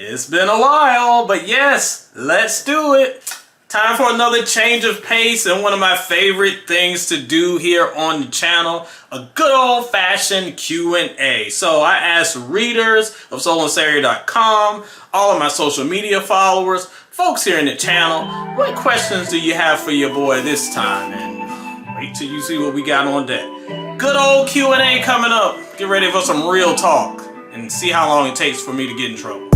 It's been a while, but yes, let's do it. Time for another change of pace and one of my favorite things to do here on the channel, a good old-fashioned Q&A. So I asked readers of soulandstereo.com, all of my social media followers, folks here in the channel, what questions do you have for your boy this time? And wait till you see what we got on deck. Good old Q&A coming up. Get ready for some real talk and see how long it takes for me to get in trouble.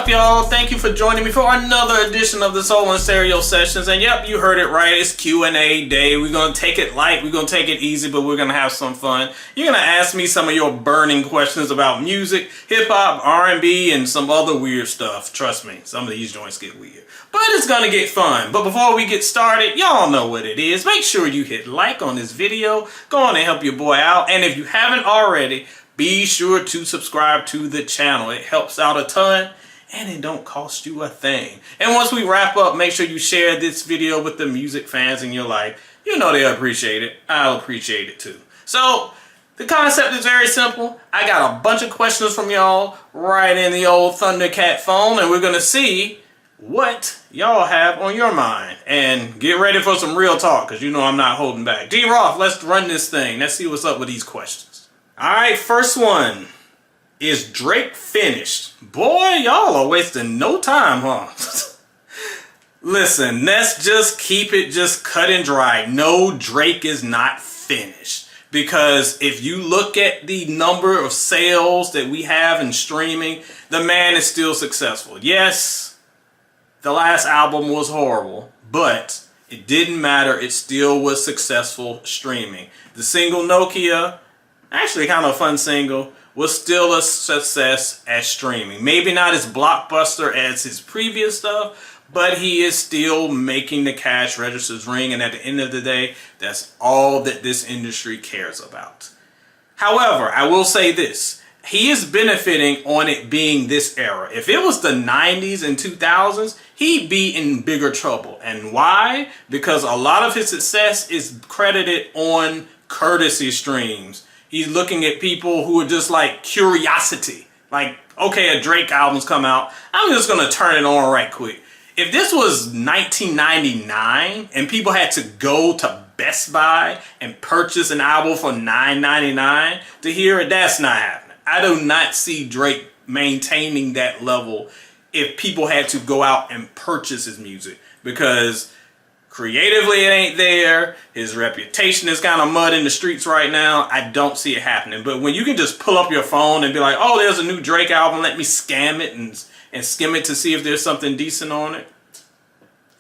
Y'all, thank you for joining me for another edition of the Soul and Stereo Sessions. And yep, you heard it right, it's Q&A day. We're gonna take it light, we're gonna take it easy, but we're gonna have some fun. You're gonna ask me some of your burning questions about music, hip-hop, R&B, and some other weird stuff. Trust me, some of these joints get weird, but it's gonna get fun. But before we get started, y'all know what it is. Make sure you hit like on this video, go on and help your boy out, and if you haven't already, be sure to subscribe to the channel. It helps out a ton and it don't cost you a thing. And once we wrap up, make sure you share this video with the music fans in your life. You know they'll appreciate it. I'll appreciate it too. So the concept is very simple. I got a bunch of questions from y'all right in the old Thundercat phone, and we're gonna see what y'all have on your mind. And get ready for some real talk, because you know I'm not holding back. D Roth, let's run this thing. Let's see what's up with these questions. All right, first one. Is Drake finished? Boy, y'all are wasting no time, huh? Listen, let's just keep it just cut and dry. No, Drake is not finished. Because if you look at the number of sales that we have in streaming, the man is still successful. Yes, the last album was horrible, but it didn't matter. It still was successful streaming. The single Nokia, actually kind of a fun single, was still a success at streaming. Maybe not as blockbuster as his previous stuff, but he is still making the cash registers ring, and at the end of the day, that's all that this industry cares about. However, I will say this. He is benefiting on it being this era. If it was the 90s and 2000s, he'd be in bigger trouble. And why? Because a lot of his success is credited on courtesy streams. He's looking at people who are just like curiosity. Like, okay, a Drake album's come out. I'm just going to turn it on right quick. If this was 1999 and people had to go to Best Buy and purchase an album for $9.99 to hear it, that's not happening. I do not see Drake maintaining that level if people had to go out and purchase his music, because creatively, it ain't there. His reputation is kind of mud in the streets right now. I don't see it happening. But when you can just pull up your phone and be like, oh, there's a new Drake album, let me scam it and skim it to see if there's something decent on it,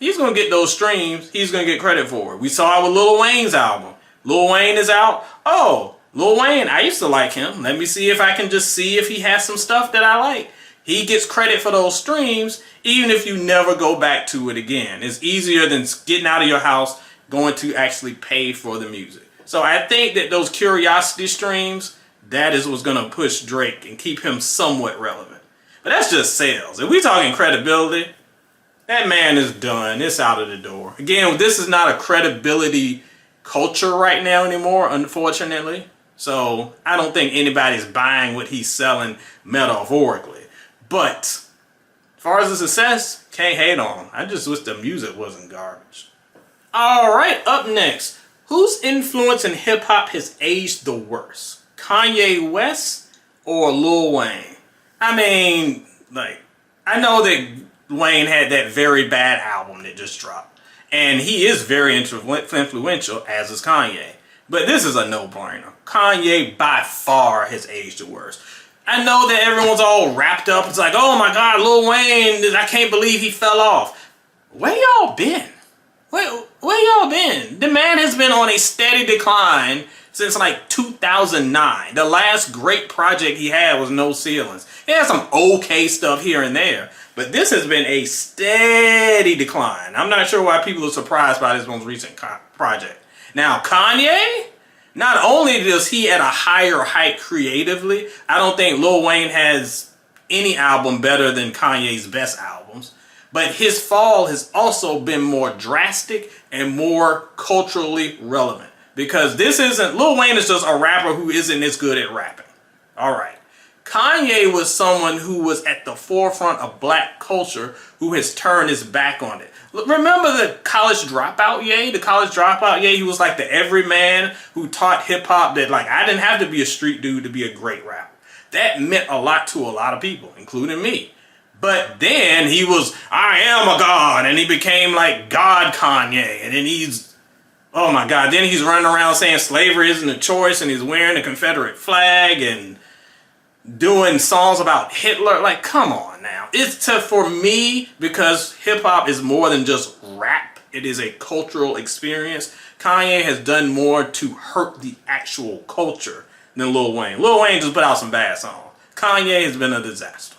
he's going to get those streams. He's going to get credit for it. We saw it with Lil Wayne's album. Lil Wayne is out. Oh, Lil Wayne, I used to like him. Let me see if I can just see if he has some stuff that I like. He gets credit for those streams, even if you never go back to it again. It's easier than getting out of your house, going to actually pay for the music. So I think that those curiosity streams, that is what's going to push Drake and keep him somewhat relevant. But that's just sales. If we're talking credibility, that man is done. It's out of the door. Again, this is not a credibility culture right now anymore, unfortunately. So I don't think anybody's buying what he's selling metaphorically. But as far as the success, can't hate on him. I just wish the music wasn't garbage. All right, up next. Whose influence in hip-hop has aged the worst? Kanye West or Lil Wayne? I mean, like, I know that Wayne had that very bad album that just dropped. And he is very influential, as is Kanye. But this is a no-brainer. Kanye by far has aged the worst. I know that everyone's all wrapped up. It's like, oh my God, Lil Wayne, I can't believe he fell off. Where y'all been? Where y'all been? The man has been on a steady decline since like 2009. The last great project he had was No Ceilings. He had some okay stuff here and there, but this has been a steady decline. I'm not sure why people are surprised by this most recent project. Now, Kanye, not only does he at a higher height creatively, I don't think Lil Wayne has any album better than Kanye's best albums, but his fall has also been more drastic and more culturally relevant. Because this isn't, Lil Wayne is just a rapper who isn't as good at rapping. Alright. Kanye was someone who was at the forefront of black culture who has turned his back on it. Remember the college dropout Ye? The college dropout Ye, he was like the everyman who taught hip hop that like, I didn't have to be a street dude to be a great rapper. That meant a lot to a lot of people, including me. But then he was, I am a god, and he became like God Kanye, and then he's, oh my God, then he's running around saying slavery isn't a choice, and he's wearing a Confederate flag, and doing songs about Hitler. Like, come on now. It's tough for me, because hip-hop is more than just rap. It is a cultural experience. Kanye has done more to hurt the actual culture than Lil Wayne. Lil Wayne just put out some bad songs. Kanye has been a disaster.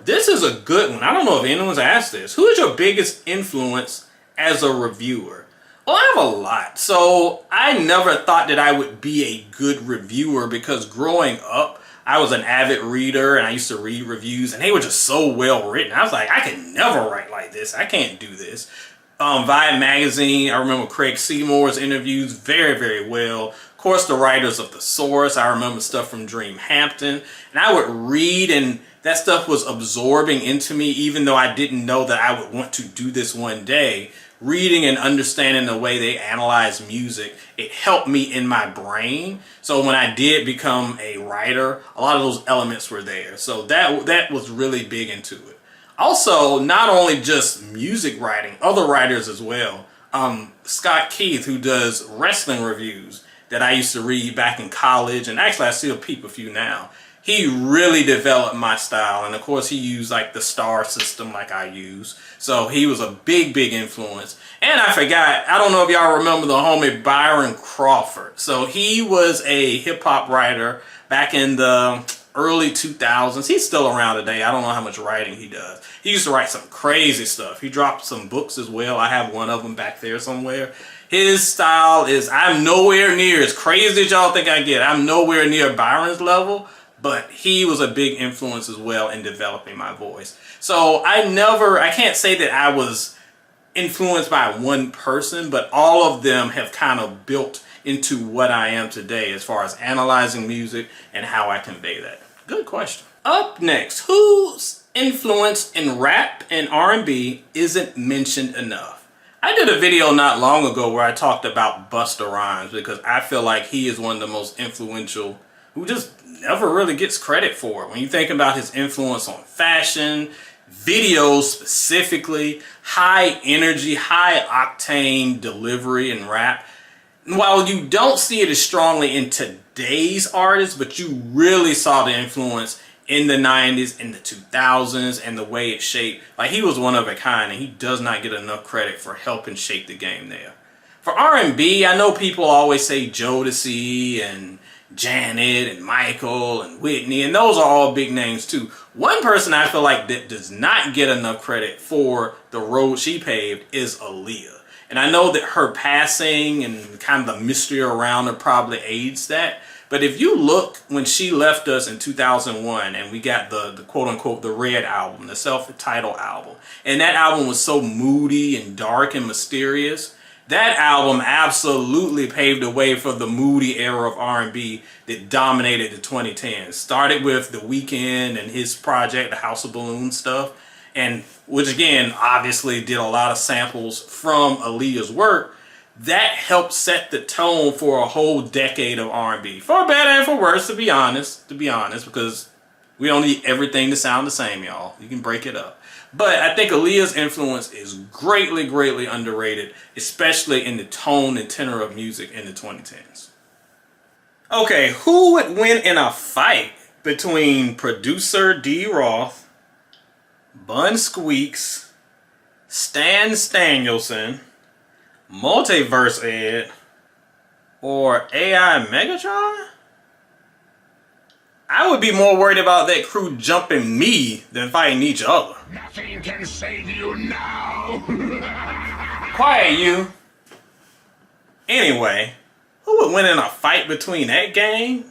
This is a good one. I don't know if anyone's asked this. Who is your biggest influence as a reviewer? Well, I have a lot. So I never thought that I would be a good reviewer because growing up, I was an avid reader and I used to read reviews and they were just so well written. I was like, I can never write like this. I can't do this. Vibe magazine, I remember Craig Seymour's interviews very, very well. Of course, the writers of The Source, I remember stuff from Dream Hampton. And I would read and that stuff was absorbing into me even though I didn't know that I would want to do this one day. Reading and understanding the way they analyze music, it helped me in my brain. So when I did become a writer, a lot of those elements were there. So that was really big into it. Also, not only just music writing, other writers as well. Scott Keith, who does wrestling reviews that I used to read back in college, and actually I still peep a few now. He really developed my style, and of course he used like the star system like I use. So he was a big, big influence. And I forgot, I don't know if y'all remember the homie Byron Crawford. So he was a hip hop writer back in the early 2000s. He's still around today. I don't know how much writing he does. He used to write some crazy stuff. He dropped some books as well. I have one of them back there somewhere. His style is, I'm nowhere near, as crazy as y'all think I get, I'm nowhere near Byron's level. But he was a big influence as well in developing my voice. So I can't say that I was influenced by one person, but all of them have kind of built into what I am today as far as analyzing music and how I convey that. Good question. Up next, whose influence in rap and R&B isn't mentioned enough? I did a video not long ago where I talked about Busta Rhymes because I feel like he is one of the most influential who just never really gets credit for it. When you think about his influence on fashion, videos specifically, high energy, high octane delivery and rap. While you don't see it as strongly in today's artists, but you really saw the influence in the 90s, in the 2000s, and the way it shaped. Like, he was one of a kind, and he does not get enough credit for helping shape the game there. For R&B, I know people always say Jodeci and Janet and Michael and Whitney, and those are all big names too. One person I feel like that does not get enough credit for the road she paved is Aaliyah. And I know that her passing and kind of the mystery around her probably aids that. But if you look when she left us in 2001 and we got the quote unquote the Red album, the self-titled album, and that album was so moody and dark and mysterious, that album absolutely paved the way for the moody era of R&B that dominated the 2010s. Started with The Weeknd and his project, the House of Balloons stuff, and which again, obviously did a lot of samples from Aaliyah's work. That helped set the tone for a whole decade of R&B. For better and for worse, to be honest, because we don't need everything to sound the same, y'all. You can break it up. But I think Aaliyah's influence is greatly, greatly underrated, especially in the tone and tenor of music in the 2010s. Okay, who would win in a fight between producer D Roth, Bun Squeaks, Stan Stanielson, Multiverse Ed, or AI Megatron? I would be more worried about that crew jumping me than fighting each other. Nothing can save you now. Quiet, you. Anyway, who would win in a fight between that gang?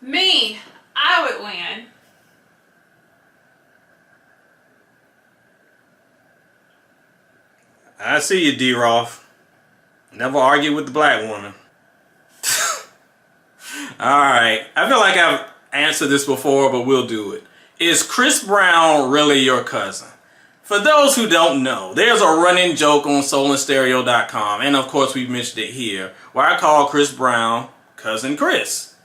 Me. I would win. I see you, D Roth. Never argue with the black woman. Alright, I feel like I've answered this before, but we'll do it. Is Chris Brown really your cousin? For those who don't know, there's a running joke on soulandstereo.com, and of course we've mentioned it here, where I call Chris Brown Cousin Chris.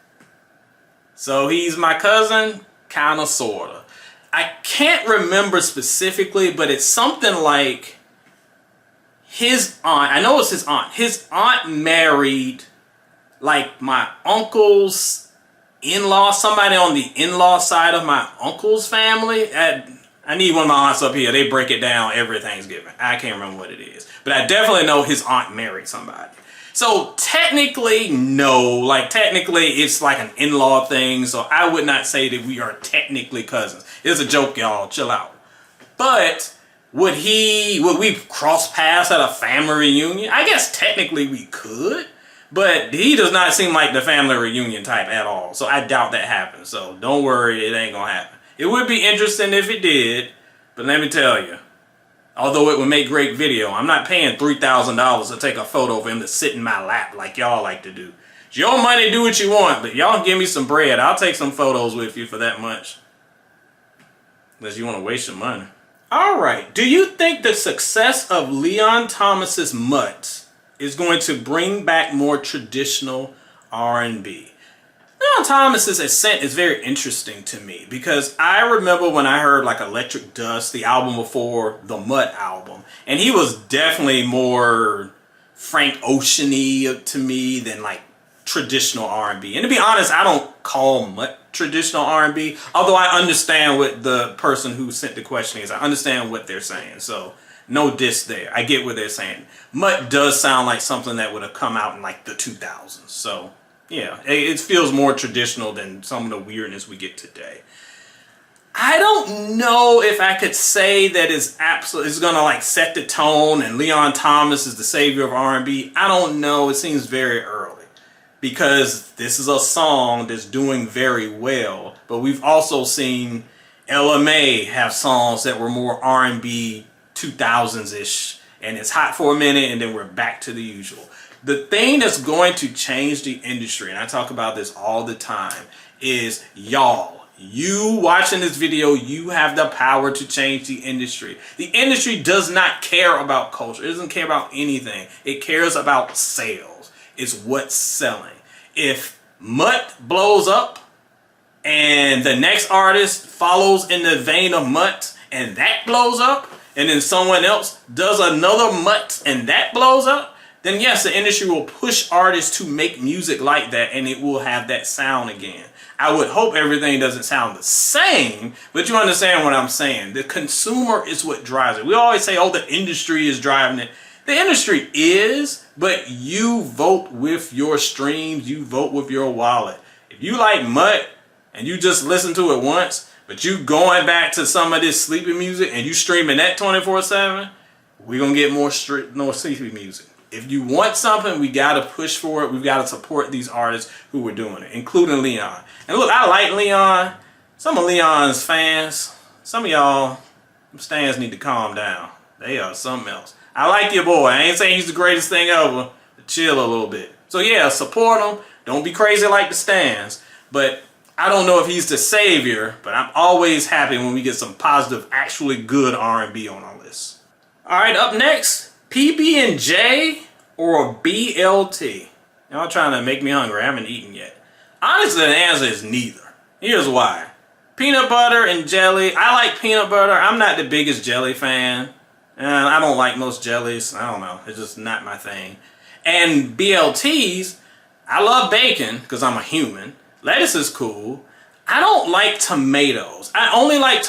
So he's my cousin, kinda, sorta. I can't remember specifically, but it's something like his aunt, I know it's his aunt. His aunt married like my uncle's in-law, somebody on the in-law side of my uncle's family. I need one of my aunts up here. They break it down every Thanksgiving. I can't remember what it is. But I definitely know his aunt married somebody. So technically, no. Like technically, it's like an in-law thing. So I would not say that we are technically cousins. It's a joke, y'all. Chill out. But would we cross paths at a family reunion? I guess technically we could. But he does not seem like the family reunion type at all. So I doubt that happens. So don't worry, it ain't gonna happen. It would be interesting if it did. But let me tell you, although it would make great video, I'm not paying $3,000 to take a photo of him to sit in my lap like y'all like to do. It's your money, do what you want. But y'all give me some bread. I'll take some photos with you for that much. Unless you want to waste your money. Alright, do you think the success of Leon Thomas's Mutt is going to bring back more traditional R&B? Leon Thomas's Ascent is very interesting to me because I remember when I heard like Electric Dust, the album before the Mutt album, and he was definitely more Frank Ocean-y to me than like traditional R&B. And to be honest, I don't call Mutt traditional R&B, although I understand what the person who sent the question is. I understand what they're saying, so no diss there. I get what they're saying. Mutt does sound like something that would have come out in like the 2000s. So yeah, it feels more traditional than some of the weirdness we get today. I don't know if I could say that it's gonna like set the tone and Leon Thomas is the savior of R&B. I don't know. It seems very early because this is a song that's doing very well. But we've also seen Ella Mai have songs that were more R&B 2000s-ish, and it's hot for a minute and then we're back to the usual. The thing that's going to change the industry, and I talk about this all the time, is y'all. You watching this video, you have the power to change the industry. The industry does not care about culture. It doesn't care about anything. It cares about sales. It's what's selling. If Mutt blows up and the next artist follows in the vein of Mutt and that blows up, and then someone else does another Mutt and that blows up, then yes, the industry will push artists to make music like that and it will have that sound again. I would hope everything doesn't sound the same, but you understand what I'm saying. The consumer is what drives it. We always say, oh, the industry is driving it. The industry is, but you vote with your streams, you vote with your wallet. If you like Mutt and you just listen to it once, but you going back to some of this sleepy music and you streaming that 24/7, we're going to get more sleepy music. If you want something, we got to push for it. We've got to support these artists who are doing it, including Leon. And look, I like Leon. Some of Leon's fans, some of y'all, stands need to calm down. They are something else. I like your boy. I ain't saying he's the greatest thing ever, but chill a little bit. So yeah, support him. Don't be crazy like the stands. But I don't know if he's the savior, but I'm always happy when we get some positive, actually good R&B on our list. All right, up next, PB&J or BLT? Y'all trying to make me hungry. I haven't eaten yet. Honestly, the answer is neither. Here's why. Peanut butter and jelly. I like peanut butter. I'm not the biggest jelly fan. I don't like most jellies. I don't know. It's just not my thing. And BLTs, I love bacon because I'm a human. Lettuce is cool. I don't like tomatoes. I only like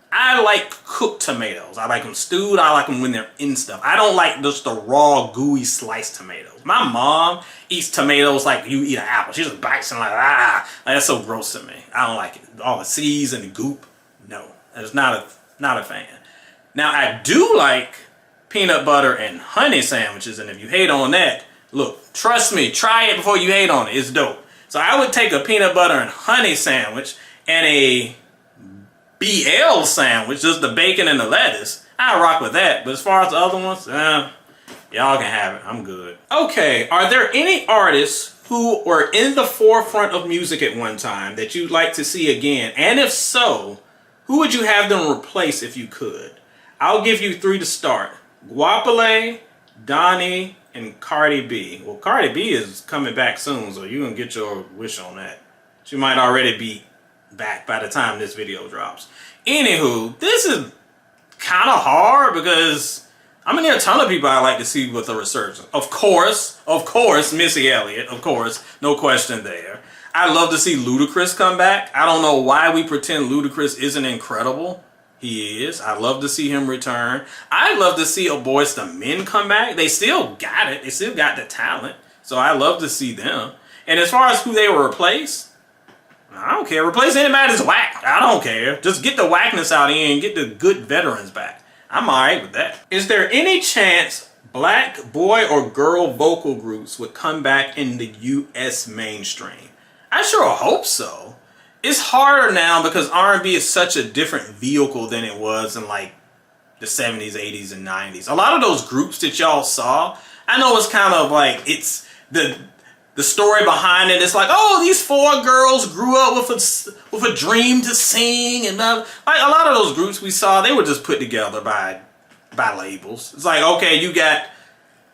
I like cooked tomatoes. I like them stewed. I like them when they're in stuff. I don't like just the raw, gooey, sliced tomatoes. My mom eats tomatoes like you eat an apple. She just bites and like that's so gross to me. I don't like it. All the seeds and the goop. No, that's not a fan. Now I do like peanut butter and honey sandwiches, and if you hate on that, look, trust me, try it before you hate on it. It's dope. So I would take a peanut butter and honey sandwich and a BL sandwich, just the bacon and the lettuce. I rock with that. But as far as the other ones, y'all can have it. I'm good. Okay, are there any artists who were in the forefront of music at one time that you'd like to see again? And if so, who would you have them replace if you could? I'll give you 3 to start. Guapale, Donnie, and Cardi B. Well, Cardi B is coming back soon, so you can get your wish on that. She might already be back by the time this video drops. Anywho, this is kind of hard because I mean, there are a ton of people I like to see with a resurgence. Of course, Missy Elliott, of course, no question there. I love to see Ludacris come back. I don't know why we pretend Ludacris isn't incredible. He is. I love to see him return. I'd love to see a Boyz II Men come back. They still got it. They still got the talent. So I love to see them. And as far as who they will replace, I don't care. Replace anybody that's whack. I don't care. Just get the whackness out of here and get the good veterans back. I'm alright with that. Is there any chance black boy or girl vocal groups would come back in the US mainstream? I sure hope so. It's harder now because R&B is such a different vehicle than it was in like the 70s, 80s, and 90s. A lot of those groups that y'all saw, I know it's kind of like, it's the story behind it. It's like, oh, these 4 girls grew up with a dream to sing, and like a lot of those groups we saw, they were just put together by labels. It's like, okay, you got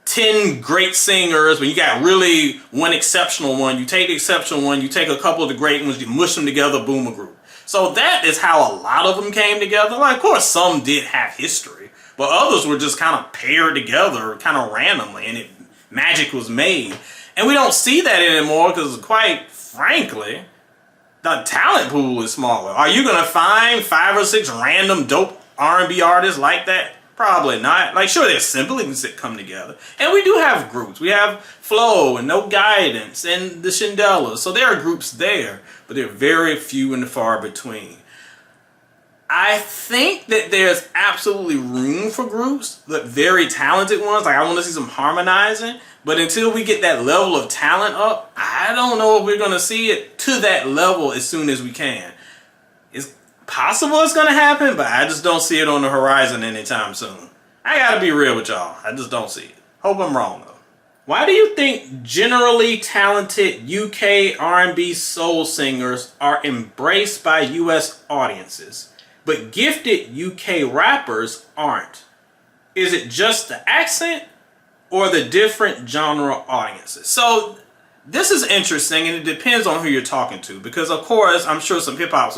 10 great singers, but you got really one exceptional one. You take the exceptional one, you take a couple of the great ones, you mush them together, boom, a group. So that is how a lot of them came together. Like, of course, some did have history, but others were just kind of paired together kind of randomly, and magic was made. And we don't see that anymore because, quite frankly, the talent pool is smaller. Are you going to find 5 or 6 random dope R&B artists like that? Probably not. Like, sure, they're siblings that come together. And we do have groups. We have Flo and No Guidance and the Shindellas. So there are groups there, but they're very few and far between. I think that there's absolutely room for groups, but very talented ones. Like, I want to see some harmonizing. But until we get that level of talent up, I don't know if we're going to see it to that level as soon as we can. It's possible it's going to happen, but I just don't see it on the horizon anytime soon. I got to be real with y'all. I just don't see it. Hope I'm wrong, though. Why do you think generally talented UK R&B soul singers are embraced by US audiences, but gifted UK rappers aren't? Is it just the accent or the different genre audiences? So this is interesting, and it depends on who you're talking to, because of course I'm sure some hip-hop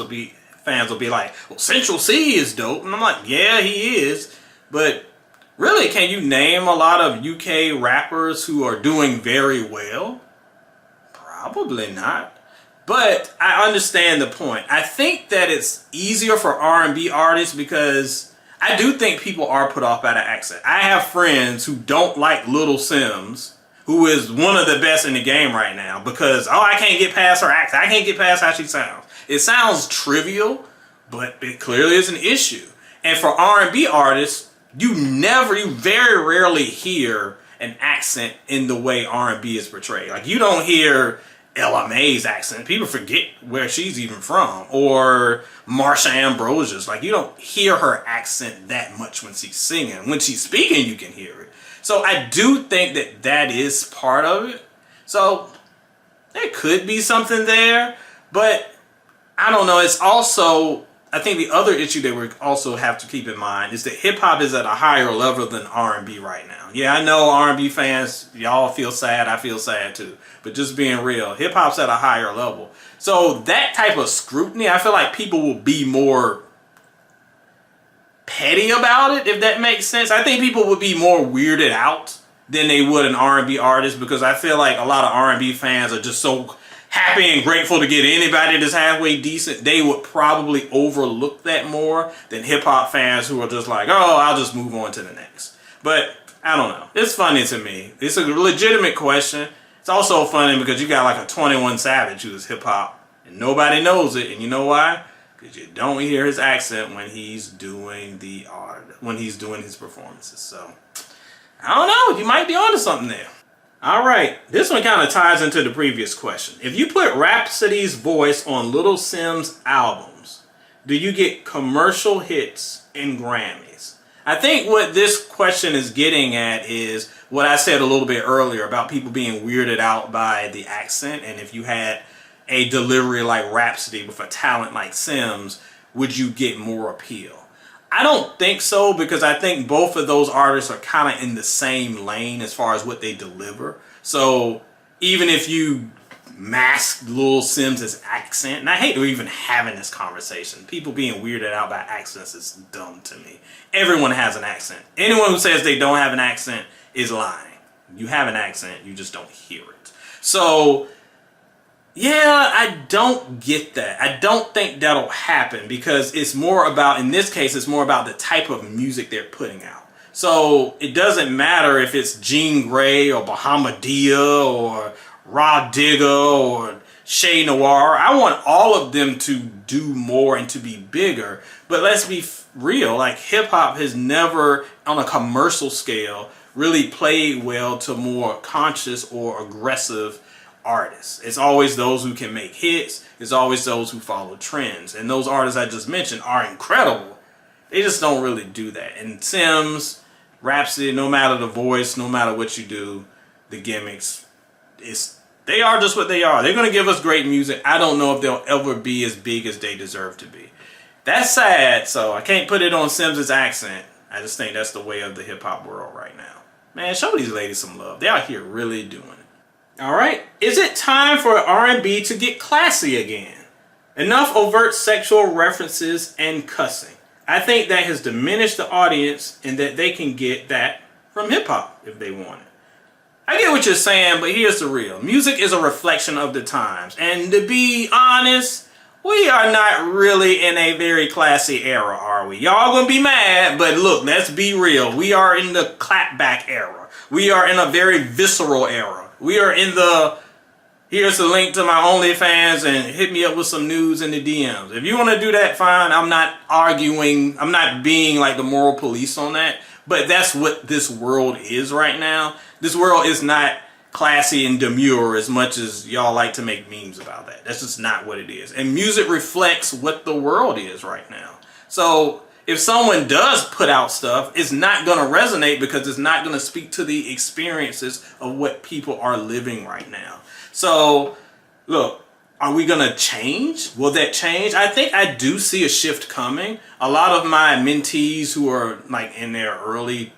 fans will be like, well, Central C is dope, and I'm like, yeah, he is, but really, can you name a lot of UK rappers who are doing very well? Probably not. But I understand the point. I think that it's easier for R&B artists because I do think people are put off by the accent. I have friends who don't like Lil Sims, who is one of the best in the game right now, because, oh, I can't get past her accent. I can't get past how she sounds. It sounds trivial, but it clearly is an issue. And for R&B artists, you very rarely hear an accent in the way R&B is portrayed. Like, you don't hear Ella Mai's accent. People forget where she's even from. Or Marsha Ambrosia's. Like, you don't hear her accent that much when she's singing. When she's speaking, you can hear it. So I do think that that is part of it. So there could be something there. But I don't know. It's also, I think the other issue that we also have to keep in mind is that hip-hop is at a higher level than R&B right now. Yeah, I know R&B fans, y'all feel sad. I feel sad too. But just being real, hip-hop's at a higher level. So that type of scrutiny, I feel like people will be more petty about it, if that makes sense. I think people would be more weirded out than they would an R&B artist, because I feel like a lot of R&B fans are just so happy and grateful to get anybody that's halfway decent, they would probably overlook that more than hip-hop fans who are just like, oh, I'll just move on to the next. But I don't know. It's funny to me. It's a legitimate question. It's also funny because you got like a 21 Savage who's hip-hop and nobody knows it. And you know why? Because you don't hear his accent when he's doing the art, when he's doing his performances. So I don't know. You might be onto something there. All right, this one kind of ties into the previous question. If you put Rhapsody's voice on Lil Sims albums, do you get commercial hits and Grammys? I think what this question is getting at is what I said a little bit earlier about people being weirded out by the accent, and if you had a delivery like Rhapsody with a talent like Sims, would you get more appeal? I don't think so, because I think both of those artists are kind of in the same lane as far as what they deliver. So even if you mask Lil Sims' accent, and I hate even having this conversation, people being weirded out by accents is dumb to me. Everyone has an accent. Anyone who says they don't have an accent is lying. You have an accent, you just don't hear it. So yeah, I don't get that. I don't think that'll happen because it's more about, in this case, it's more about the type of music they're putting out. So it doesn't matter if it's Jean Grey or Bahamadia or Rah Digga or Shay Noir. I want all of them to do more and to be bigger. But let's be real, like hip hop has never, on a commercial scale, really played well to more conscious or aggressive artists. It's always those who can make hits. It's always those who follow trends. And those artists I just mentioned are incredible. They just don't really do that. And Sims, Rhapsody, no matter the voice, no matter what you do, the gimmicks, they are just what they are. They're going to give us great music. I don't know if they'll ever be as big as they deserve to be. That's sad, so I can't put it on Sims' accent. I just think that's the way of the hip-hop world right now. Man, show these ladies some love. They're out here really doing it. All right, is it time for R&B to get classy again? Enough overt sexual references and cussing. I think that has diminished the audience and that they can get that from hip-hop if they want it. I get what you're saying, but here's the real. Music is a reflection of the times. And to be honest, we are not really in a very classy era, are we? Y'all gonna be mad, but look, let's be real. We are in the clapback era. We are in a very visceral era. We are in the, here's the link to my OnlyFans and hit me up with some news in the DMs. If you want to do that, fine. I'm not arguing. I'm not being like the moral police on that. But that's what this world is right now. This world is not classy and demure as much as y'all like to make memes about that. That's just not what it is. And music reflects what the world is right now. So if someone does put out stuff, it's not going to resonate because it's not going to speak to the experiences of what people are living right now. So, look, are we going to change? Will that change? I think I do see a shift coming. A lot of my mentees who are like in their early,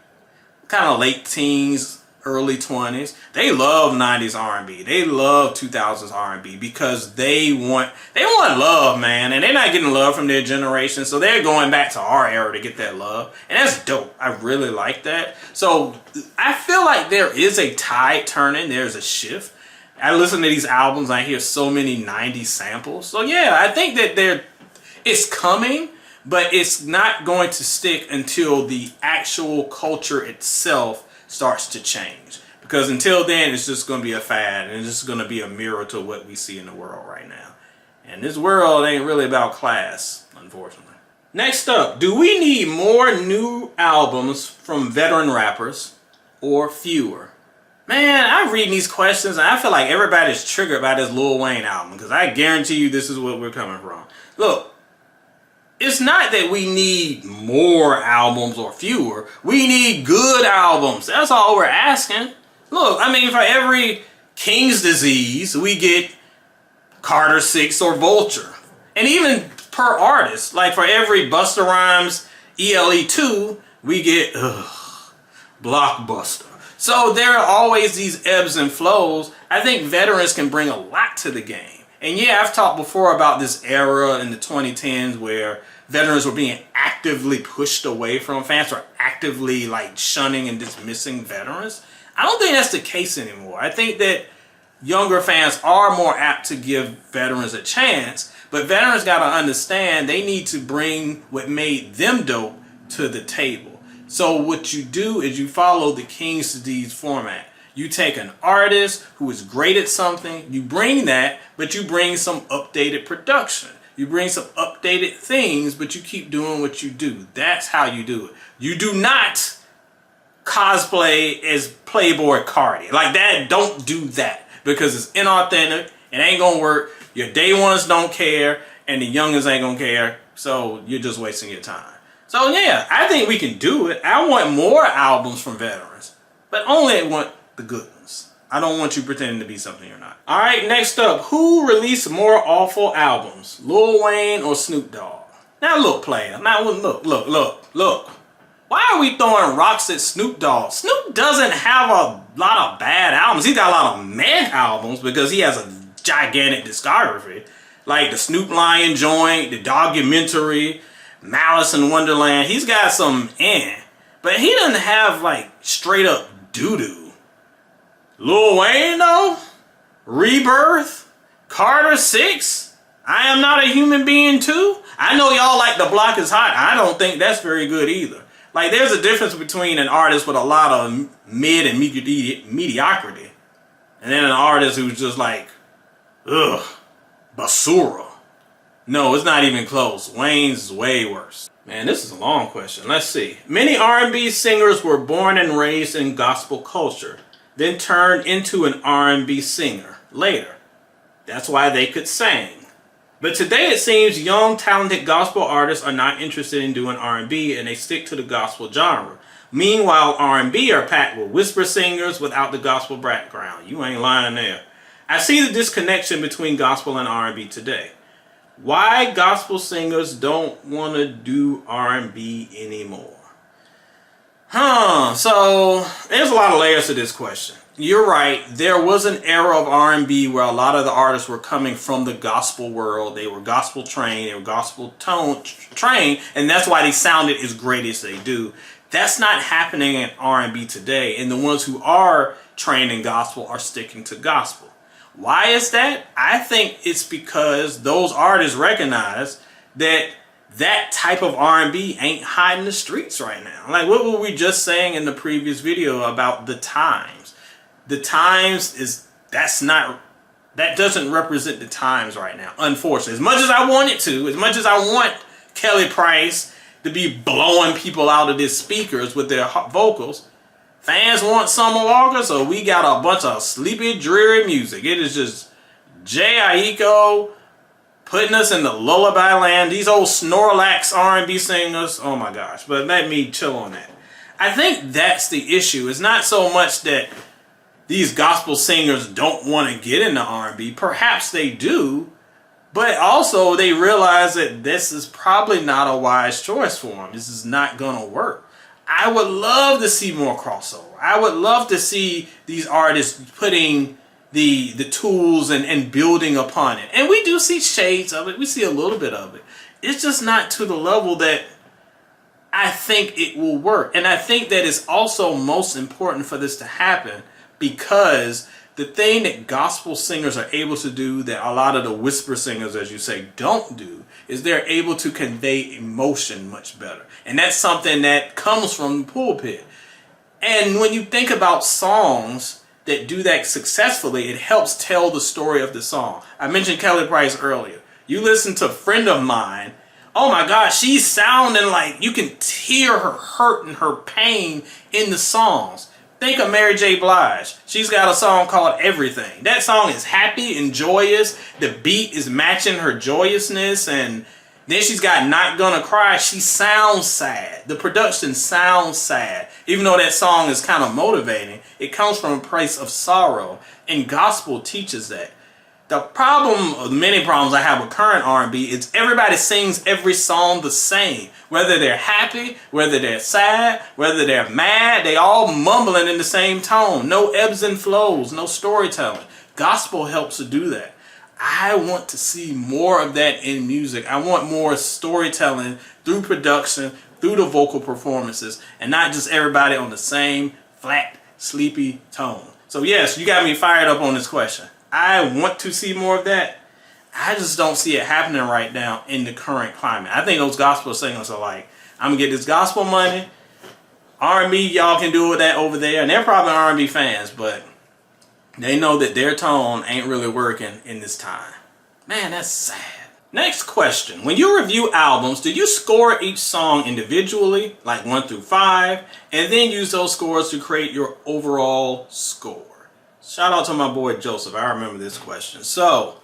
kind of late teens, early 20s, they love 90s R&B. They love 2000s R&B because they want love, man, and they're not getting love from their generation, so they're going back to our era to get that love, and that's dope. I really like that. So I feel like there is a tide turning. There's a shift. I listen to these albums, I hear so many 90s samples. So yeah, I think that it's coming, but it's not going to stick until the actual culture itself starts to change, because until then it's just going to be a fad and it's just going to be a mirror to what we see in the world right now, and this world ain't really about class, unfortunately. Next up, do we need more new albums from veteran rappers or fewer? Man, I'm reading these questions and I feel like everybody's triggered by this Lil Wayne album, because I guarantee you this is what we're coming from. Look, it's not that we need more albums or fewer. We need good albums. That's all we're asking. Look, I mean, for every King's Disease, we get Carter 6 or Vulture. And even per artist, like for every Busta Rhymes ELE2, we get Blockbuster. So there are always these ebbs and flows. I think veterans can bring a lot to the game. And yeah, I've talked before about this era in the 2010s where veterans were being actively pushed away from, fans were actively like shunning and dismissing veterans. I don't think that's the case anymore. I think that younger fans are more apt to give veterans a chance, but veterans got to understand they need to bring what made them dope to the table. So what you do is you follow the Kings to D's format. You take an artist who is great at something, you bring that, but you bring some updated production. You bring some updated things, but you keep doing what you do. That's how you do it. You do not cosplay as Playboy Cardi. Like that, don't do that because it's inauthentic. It ain't gonna work. Your day ones don't care and the youngins ain't gonna care. So you're just wasting your time. So yeah, I think we can do it. I want more albums from veterans, but only want the good ones. I don't want you pretending to be something you're not. All right, next up, who released more awful albums, Lil Wayne or Snoop Dogg? Now look, player. Now look. Why are we throwing rocks at Snoop Dogg? Snoop doesn't have a lot of bad albums. He's got a lot of meh albums because he has a gigantic discography. Like the Snoop Lion joint, the documentary, Malice in Wonderland. He's got some but he doesn't have like straight up doo-doo. Lil Wayne though? Rebirth? Carter 6? I Am Not a Human Being 2? I know y'all like The Block Is Hot. I don't think that's very good either. Like there's a difference between an artist with a lot of mid and mediocrity and then an artist who's just like, ugh, basura. No, it's not even close. Wayne's is way worse. Man, this is a long question. Let's see. Many R&B singers were born and raised in gospel culture, then turned into an R&B singer later. That's why they could sing. But today it seems young, talented gospel artists are not interested in doing R&B and they stick to the gospel genre. Meanwhile, R&B are packed with whisper singers without the gospel background. You ain't lying there. I see the disconnection between gospel and R&B today. Why gospel singers don't want to do R&B anymore? So there's a lot of layers to this question. You're right. There was an era of R&B where a lot of the artists were coming from the gospel world. They were gospel trained, they were gospel trained, and that's why they sounded as great as they do. That's not happening in R&B today, and the ones who are trained in gospel are sticking to gospel. Why is that? I think it's because those artists recognize that that type of R&B ain't hot in the streets right now. Like what were we just saying in the previous video about the times? The times that doesn't represent the times right now, unfortunately. As much as I want it to, as much as I want Kelly Price to be blowing people out of their speakers with their vocals, fans want Summer Walker, so we got a bunch of sleepy, dreary music. It is just Jay Aiko putting us in the lullaby land. These old Snorlax R&B singers. Oh my gosh. But let me chill on that. I think that's the issue. It's not so much that these gospel singers don't want to get into R&B. Perhaps they do. But also they realize that this is probably not a wise choice for them. This is not going to work. I would love to see more crossover. I would love to see these artists putting the tools and building upon it. And we do see shades of it. We see a little bit of it. It's just not to the level that I think it will work. And I think that it's also most important for this to happen because the thing that gospel singers are able to do that a lot of the whisper singers, as you say, don't do, is they're able to convey emotion much better. And that's something that comes from the pulpit. And when you think about songs that do that successfully, it helps tell the story of the song. I mentioned Kelly Price earlier. You listen to Friend of Mine. Oh my gosh, she's sounding like you can hear her hurt and her pain in the songs. Think of Mary J. Blige. She's got a song called Everything. That song is happy and joyous. The beat is matching her joyousness. And then she's got Not Gonna Cry. She sounds sad. The production sounds sad. Even though that song is kind of motivating, it comes from a place of sorrow. And gospel teaches that. The problem, or the many problems I have with current R&B is everybody sings every song the same. Whether they're happy, whether they're sad, whether they're mad, they all mumbling in the same tone. No ebbs and flows, no storytelling. Gospel helps to do that. I want to see more of that in music. I want more storytelling through production, through the vocal performances, and not just everybody on the same flat, sleepy tone. So yes, you got me fired up on this question. I want to see more of that. I just don't see it happening right now in the current climate. I think those gospel singers are like, I'm gonna get this gospel money. R&B, y'all can do that over there. And they're probably R&B fans, but they know that their tone ain't really working in this time. Man, that's sad. Next question. When you review albums, do you score each song individually, like 1 through 5, and then use those scores to create your overall score? Shout out to my boy Joseph. I remember this question. So,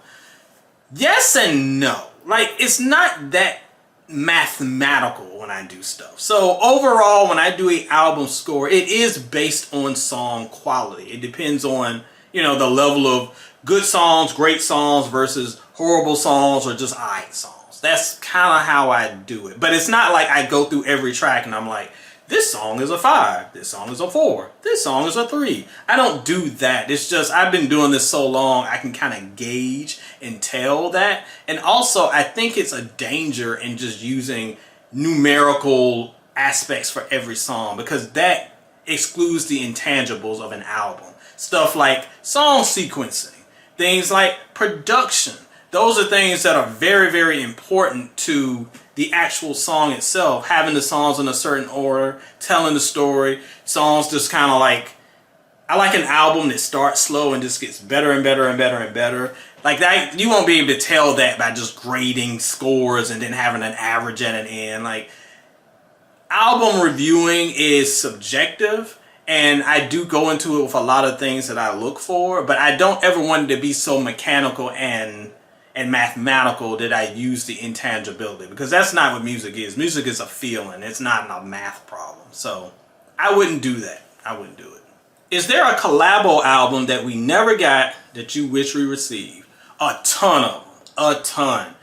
yes and no. Like, it's not that mathematical when I do stuff. So overall, when I do an album score, it is based on song quality. It depends on, you know, the level of good songs, great songs versus horrible songs or just alright songs. That's kind of how I do it. But it's not like I go through every track and I'm like, this song is a 5, this song is a 4, this song is a 3. I don't do that. It's just I've been doing this so long, I can kind of gauge and tell that. And also, I think it's a danger in just using numerical aspects for every song, because that excludes the intangibles of an album. Stuff like song sequencing, things like production. Those are things that are very, very important to the actual song itself. Having the songs in a certain order, telling the story. Songs just kind of like, I like an album that starts slow and just gets better and better and better and better. Like that, you won't be able to tell that by just grading scores and then having an average at an end. Like, album reviewing is subjective, and I do go into it with a lot of things that I look for, but I don't ever want it to be so mechanical and mathematical that I use the intangibility, because that's not what music is. Music is a feeling. It's not a math problem. So I wouldn't do that. I wouldn't do it. Is there a collabo album that we never got that you wish we received? A ton of them. A ton.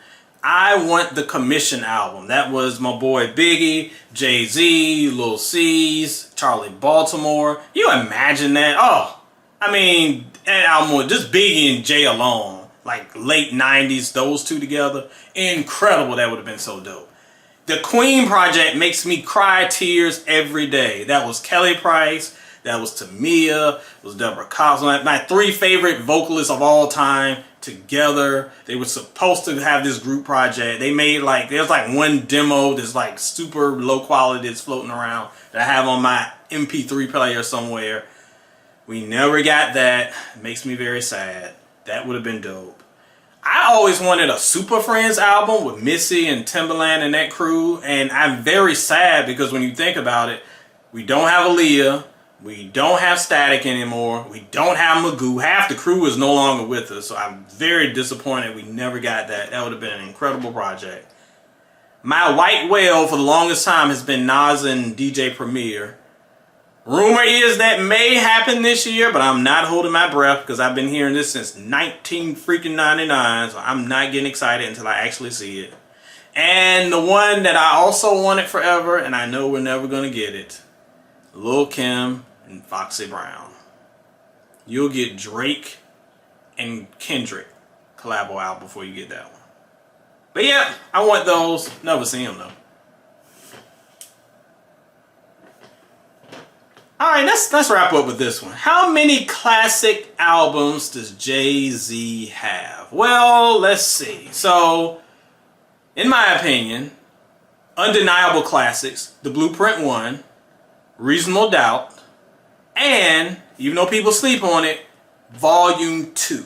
I want the Commission album. That was my boy Biggie, JayZ, Lil Sims, Charlie Baltimore. You imagine that? Oh, I mean, that album, just Biggie and Jay alone. Like late 90s, those two together. Incredible. That would have been so dope. The Queen project makes me cry tears every day. That was Kelly Price. That was Tamia. It was Deborah Cox. My 3 favorite vocalists of all time together. They were supposed to have this group project. They made like, there's like one demo that's like super low quality that's floating around that I have on my MP3 player somewhere. We never got that. It makes me very sad. That would have been dope. I always wanted a Super Friends album with Missy and Timbaland and that crew. And I'm very sad because when you think about it, we don't have Aaliyah. We don't have Static anymore. We don't have Magoo. Half the crew is no longer with us. So I'm very disappointed we never got that. That would have been an incredible project. My white whale for the longest time has been Nas and DJ Premier. Rumor is that may happen this year, but I'm not holding my breath because I've been hearing this since 1999. So I'm not getting excited until I actually see it. And the one that I also wanted forever, and I know we're never going to get it, Lil Kim and Foxy Brown. You'll get Drake and Kendrick collabo album before you get that one. But yeah, I want those. Never seen them though. Alright, let's wrap up with this one. How many classic albums does JayZ have? Well, let's see. So, in my opinion, undeniable classics, The Blueprint 1, Reasonable Doubt, and, even though people sleep on it, Volume 2.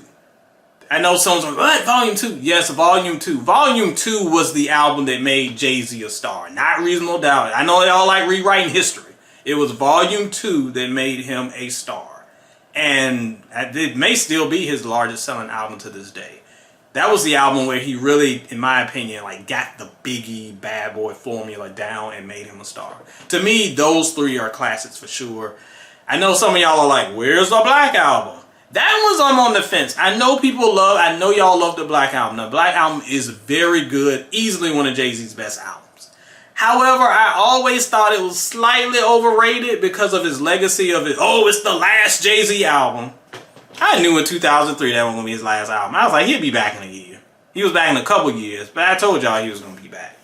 I know someone's like, what? Volume 2? Yes, Volume 2. Volume 2 was the album that made JayZ a star, not Reasonable Doubt. I know they all like rewriting history. It was Volume 2 that made him a star. And it may still be his largest selling album to this day. That was the album where he really, in my opinion, like got the Biggie Bad Boy formula down and made him a star. To me, those 3 are classics for sure. I know some of y'all are like, where's the Black Album? That was I'm on the fence. I know y'all love the Black Album. The Black Album is very good, easily one of JayZ's best albums. However, I always thought it was slightly overrated because of his legacy of it. Oh, it's the last JayZ album. I knew in 2003 that was going to be his last album. I was like, he'll be back in a year. He was back in a couple years, but I told y'all he was going to be back.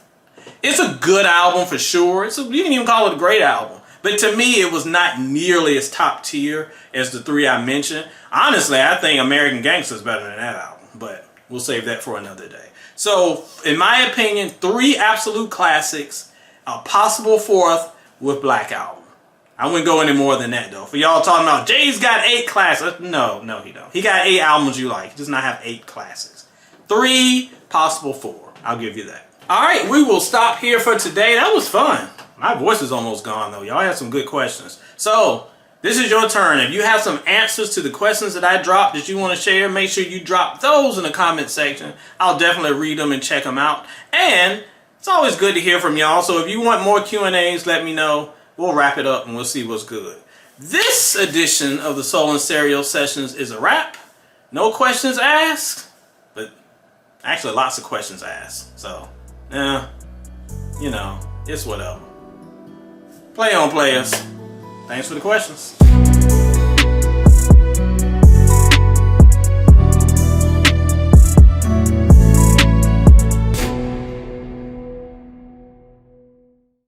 It's a good album for sure. You can even call it a great album. But to me, it was not nearly as top tier as the three I mentioned. Honestly, I think American Gangster is better than that album, but we'll save that for another day. So, in my opinion, 3 absolute classics, a possible 4th with Black Album. I wouldn't go any more than that, though. For y'all talking about, Jay's got 8 classics. No, he don't. He got 8 albums you like. He does not have 8 classics. 3, possible 4. I'll give you that. Alright, we will stop here for today. That was fun. My voice is almost gone, though. Y'all had some good questions. So, this is your turn. If you have some answers to the questions that I dropped that you want to share, make sure you drop those in the comment section. I'll definitely read them and check them out. And it's always good to hear from y'all. So if you want more Q&As, let me know. We'll wrap it up and we'll see what's good. This edition of the Soul and Stereo Sessions is a wrap. No questions asked, but actually lots of questions asked. So, you know, it's whatever. Play on, players. Thanks for the questions.